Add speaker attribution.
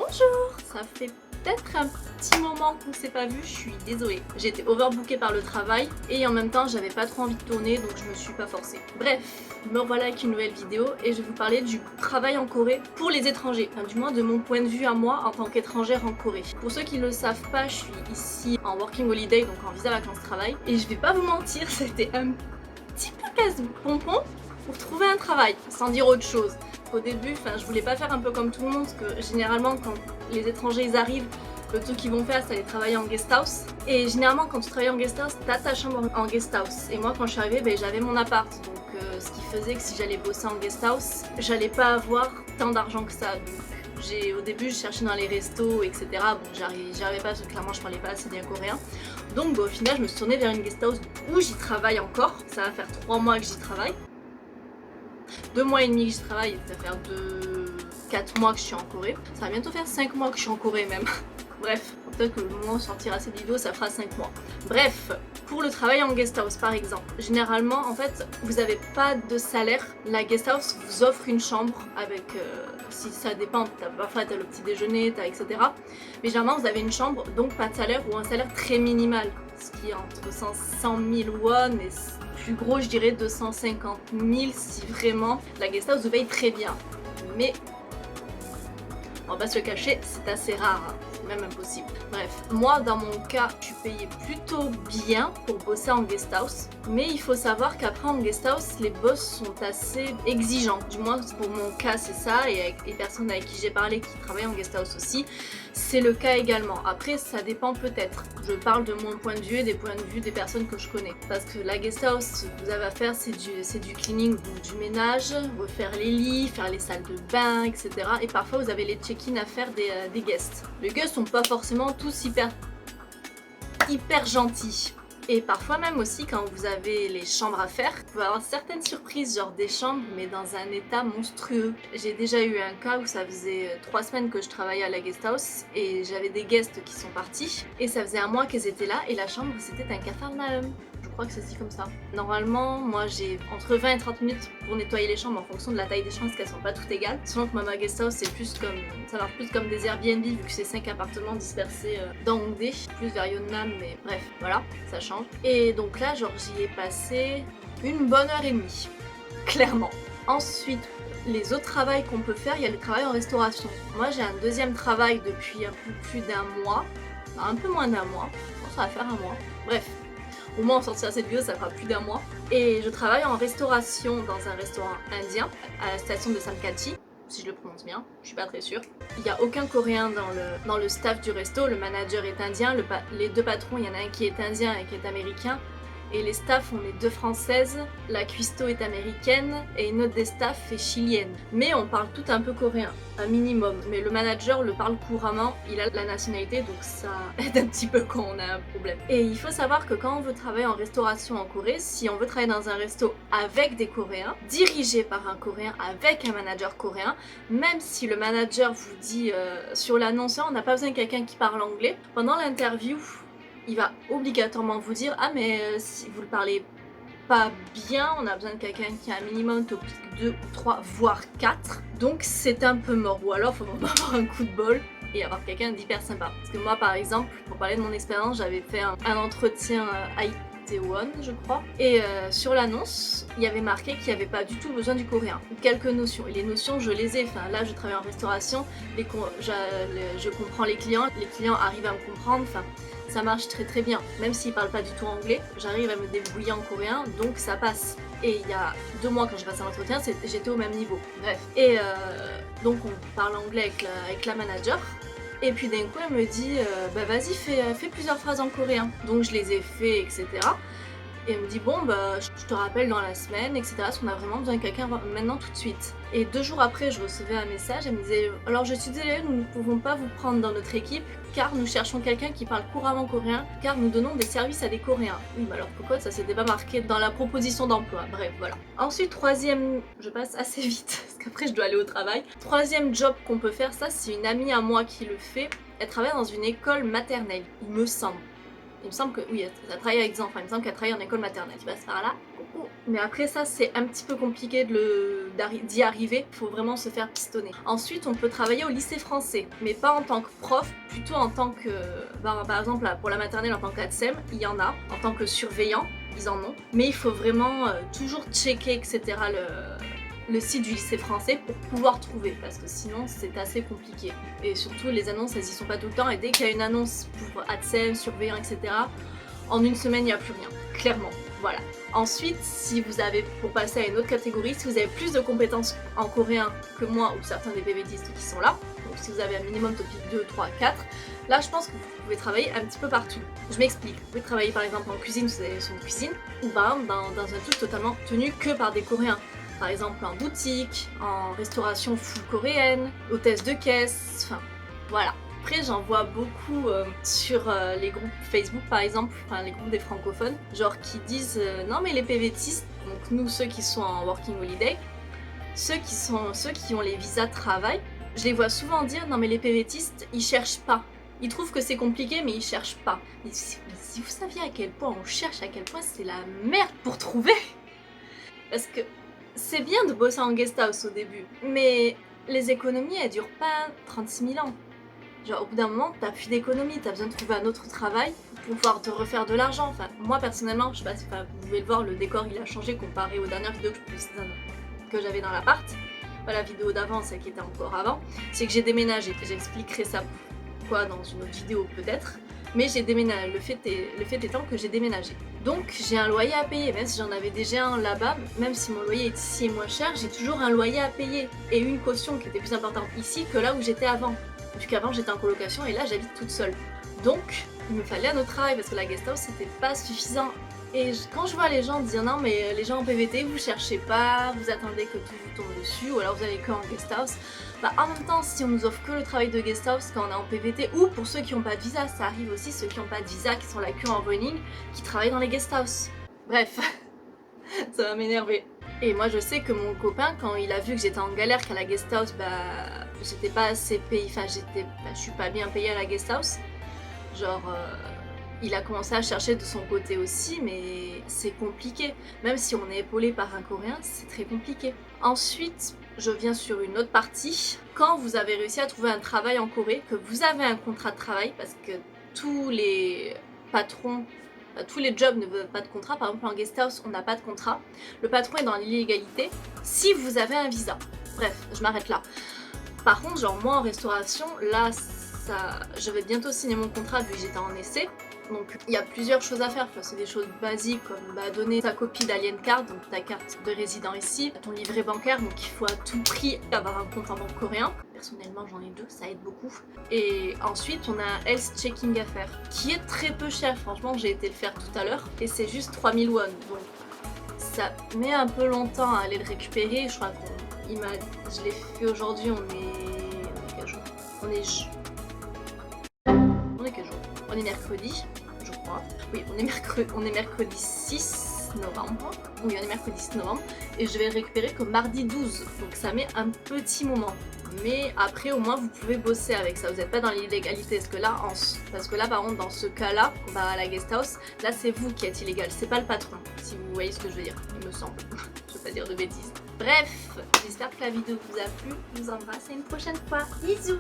Speaker 1: Bonjour! Ça fait peut-être un petit moment qu'on s'est pas vu, je suis désolée. J'ai été overbookée par le travail et en même temps j'avais pas trop envie de tourner donc je me suis pas forcée. Bref, me revoilà avec une nouvelle vidéo et je vais vous parler du travail en Corée pour les étrangers. Enfin, du moins de mon point de vue à moi en tant qu'étrangère en Corée. Pour ceux qui ne le savent pas, je suis ici en working holiday, donc en visa vacances travail. Et je vais pas vous mentir, c'était un petit peu casse-pompon pour trouver un travail, sans dire autre chose. Au début, je voulais pas faire un peu comme tout le monde, parce que généralement quand les étrangers ils arrivent, le truc qu'ils vont faire c'est aller travailler en guest house. Et généralement quand tu travailles en guest house, t'as ta chambre en guest house. Et moi quand je suis arrivée, j'avais mon appart. Donc ce qui faisait que si j'allais bosser en guest house, j'allais pas avoir tant d'argent que ça. Donc au début je cherchais dans les restos, etc. Bon j'arrivais pas parce que clairement je parlais pas assez bien coréen. Donc au final je me suis tournée vers une guest house où j'y travaille encore. Ça va faire 3 mois que j'y travaille. 2 mois et demi que j'y travaille et ça va faire 4 mois que je suis en Corée. Ça va bientôt faire 5 mois que je suis en Corée même. Bref, peut-être que le moment où sortira cette vidéo, ça fera 5 mois. Bref, pour le travail en guest house par exemple, généralement en fait, vous n'avez pas de salaire. La guest house vous offre une chambre avec, si ça dépend, parfois t'as le petit déjeuner, etc. Mais généralement vous avez une chambre, donc pas de salaire ou un salaire très minimal. Ce qui est entre 100 000 won et plus gros, je dirais 250 000 si vraiment la guest house vous paye très bien. Mais on va pas se le cacher, c'est assez rare, hein. C'est même impossible. Bref, moi dans mon cas, je suis payée plutôt bien pour bosser en guest house. Mais il faut savoir qu'après en guest house, les boss sont assez exigeants. Du moins pour mon cas c'est ça, et avec les personnes avec qui j'ai parlé qui travaillent en guest house aussi, c'est le cas également. Après ça dépend peut-être. Je parle de mon point de vue et des points de vue des personnes que je connais. Parce que la guest house, ce que vous avez à faire c'est du cleaning, donc du ménage, refaire les lits, faire les salles de bain, etc. Et parfois vous avez les check-in à faire des guests. Les guests sont pas forcément tous hyper gentils. Et parfois même aussi quand vous avez les chambres à faire, vous pouvez avoir certaines surprises, genre des chambres mais dans un état monstrueux. J'ai déjà eu un cas où ça faisait 3 semaines que je travaillais à la guest house et j'avais des guests qui sont partis et ça faisait un mois qu'elles étaient là et la chambre c'était un capharnaüm. Je crois que ça se dit comme ça. Normalement, moi j'ai entre 20 et 30 minutes pour nettoyer les chambres en fonction de la taille des chambres parce qu'elles sont pas toutes égales. Selon que ma guest house c'est plus comme, ça marche plus comme des Airbnb vu que c'est 5 appartements dispersés dans Hongdae, plus vers Yeonnam, mais bref, voilà, ça change. Et donc là, genre j'y ai passé une bonne heure et demie, clairement. Ensuite, les autres travails qu'on peut faire, il y a le travail en restauration. Moi j'ai un deuxième travail depuis un peu plus d'un mois, un peu moins d'un mois, je pense que ça va faire un mois, bref. Au moins on sortira cette vidéo, ça fera plus d'un mois. Et je travaille en restauration dans un restaurant indien à la station de Samkachi, si je le prononce bien, je suis pas très sûre. Il n'y a aucun coréen dans le staff du resto, le manager est indien, les deux patrons, il y en a un qui est indien et qui est américain. Et les staffs, on est 2 françaises, la cuistot est américaine et une autre des staffs est chilienne. Mais on parle tout un peu coréen, un minimum. Mais le manager le parle couramment, il a la nationalité donc ça aide un petit peu quand on a un problème. Et il faut savoir que quand on veut travailler en restauration en Corée, si on veut travailler dans un resto avec des Coréens, dirigé par un Coréen, avec un manager coréen, même si le manager vous dit sur l'annonce, on n'a pas besoin de quelqu'un qui parle anglais, pendant l'interview, il va obligatoirement vous dire « Ah mais si vous le parlez pas bien, on a besoin de quelqu'un qui a un minimum de 2 ou 3, voire 4. » Donc c'est un peu mort. Ou alors il faut vraiment avoir un coup de bol et avoir quelqu'un d'hyper sympa. Parce que moi par exemple, pour parler de mon expérience, j'avais fait un entretien à Itaewon, je crois. Et sur l'annonce, il y avait marqué qu'il n'y avait pas du tout besoin du coréen. Quelques notions. Et les notions, je les ai. Enfin là, je travaille en restauration, je comprends les clients arrivent à me comprendre. Enfin, ça marche très très bien. Même s'ils parlent pas du tout anglais, j'arrive à me débrouiller en coréen, donc ça passe. Et il y a 2 mois quand j'ai passé un entretien, j'étais au même niveau. Bref. Et donc on parle anglais avec la manager. Et puis d'un coup elle me dit bah vas-y fais plusieurs phrases en coréen. Donc je les ai fait, etc. Et elle me dit bon bah je te rappelle dans la semaine, etc. Parce qu'on a vraiment besoin de quelqu'un maintenant tout de suite. Et 2 jours après je recevais un message, elle me disait alors je suis désolée, nous ne pouvons pas vous prendre dans notre équipe car nous cherchons quelqu'un qui parle couramment coréen car nous donnons des services à des Coréens. Oui bah alors pourquoi ça s'était pas marqué dans la proposition d'emploi, bref voilà. Ensuite troisième, je passe assez vite parce qu'après je dois aller au travail. Troisième job qu'on peut faire, ça c'est une amie à moi qui le fait. Elle travaille dans une école maternelle, il me semble. Il me semble que oui, elle travaille avec des enfants, il me semble qu'elle travaille en école maternelle. Tu passes par là. Coucou. Mais après ça, c'est un petit peu compliqué d'y arriver. Il faut vraiment se faire pistonner. Ensuite, on peut travailler au lycée français, mais pas en tant que prof, plutôt en tant que... par exemple, là, pour la maternelle, en tant qu'ATSEM, il y en a. En tant que surveillant, ils en ont. Mais il faut vraiment toujours checker, etc. le site du lycée français pour pouvoir trouver, parce que sinon c'est assez compliqué. Et surtout les annonces, elles y sont pas tout le temps, et dès qu'il y a une annonce pour ATSEM, surveillant, etc., en une semaine il n'y a plus rien, clairement. Voilà. Ensuite, si vous avez, pour passer à une autre catégorie, si vous avez plus de compétences en coréen que moi ou certains des PVTistes qui sont là, donc si vous avez un minimum topic 2, 3, 4, là je pense que vous pouvez travailler un petit peu partout. Je m'explique, vous pouvez travailler par exemple en cuisine si vous avez son cuisine, ou par exemple dans un truc totalement tenu que par des Coréens. Par exemple en boutique, en restauration full coréenne, hôtesse de caisse, enfin voilà. Après j'en vois beaucoup sur les groupes Facebook par exemple, enfin les groupes des francophones, genre qui disent non mais les PVTistes, donc nous ceux qui sont en working holiday, ceux qui ont les visas de travail, je les vois souvent dire non mais les PVTistes ils cherchent pas. Ils trouvent que c'est compliqué mais ils cherchent pas. Mais si vous saviez à quel point on cherche, à quel point c'est la merde pour trouver. Parce que c'est bien de bosser en guest house au début, mais les économies elles durent pas 36 000 ans. Genre au bout d'un moment t'as plus d'économies, t'as besoin de trouver un autre travail pour pouvoir te refaire de l'argent. Enfin moi personnellement, je sais pas si vous pouvez le voir, le décor il a changé comparé aux dernières vidéos que j'avais dans l'appart. Pas la vidéo d'avant, celle qui était encore avant. C'est que j'ai déménagé, j'expliquerai ça pourquoi dans une autre vidéo peut-être. Mais j'ai déménagé, le fait étant que j'ai déménagé. Donc j'ai un loyer à payer, même si j'en avais déjà un là-bas, même si mon loyer est ici et moins cher, j'ai toujours un loyer à payer. Et une caution qui était plus importante ici que là où j'étais avant. Puisqu'avant j'étais en colocation et là j'habite toute seule. Donc il me fallait un autre travail parce que la guest house c'était pas suffisant. Et quand je vois les gens dire non mais les gens en PVT vous cherchez pas, vous attendez que tout vous tombe dessus ou alors vous allez que en guest house, bah en même temps si on nous offre que le travail de guest house quand on est en PVT ou pour ceux qui n'ont pas de visa, ça arrive aussi ceux qui n'ont pas de visa, qui sont là que en running, qui travaillent dans les guest house. Bref, ça va m'énerver. Et moi je sais que mon copain quand il a vu que j'étais en galère qu'à la guest house, bah j'étais pas assez payée, enfin je suis pas bien payée à la guest house, genre il a commencé à chercher de son côté aussi, mais c'est compliqué. Même si on est épaulé par un Coréen, c'est très compliqué. Ensuite, je viens sur une autre partie. Quand vous avez réussi à trouver un travail en Corée, que vous avez un contrat de travail, parce que tous les patrons, tous les jobs ne veulent pas de contrat. Par exemple, en guest house, on n'a pas de contrat. Le patron est dans l'illégalité si vous avez un visa. Bref, je m'arrête là. Par contre, genre moi en restauration, là, je vais bientôt signer mon contrat vu que j'étais en essai. Donc il y a plusieurs choses à faire, c'est des choses basiques comme donner ta copie d'Alien Card, donc ta carte de résident ici, ton livret bancaire, donc il faut à tout prix avoir un compte en banque coréen. Personnellement j'en ai 2, ça aide beaucoup. Et ensuite on a un health checking à faire, qui est très peu cher, franchement j'ai été le faire tout à l'heure, et c'est juste 3000 won, donc ça met un peu longtemps à aller le récupérer, je crois je l'ai fait aujourd'hui, on est quel jour? On est quel jour? On est mercredi, je crois. Oui, on est mercredi 6 novembre. Oui, on est mercredi 6 novembre. Et je vais le récupérer que mardi 12. Donc ça met un petit moment. Mais après, au moins, vous pouvez bosser avec ça. Vous n'êtes pas dans l'illégalité. Parce que là, par contre, dans ce cas-là, à la guest house, là, c'est vous qui êtes illégal. C'est pas le patron, si vous voyez ce que je veux dire. Il me semble. Je veux pas dire de bêtises. Bref, j'espère que la vidéo vous a plu. Je vous embrasse à une prochaine fois. Bisous!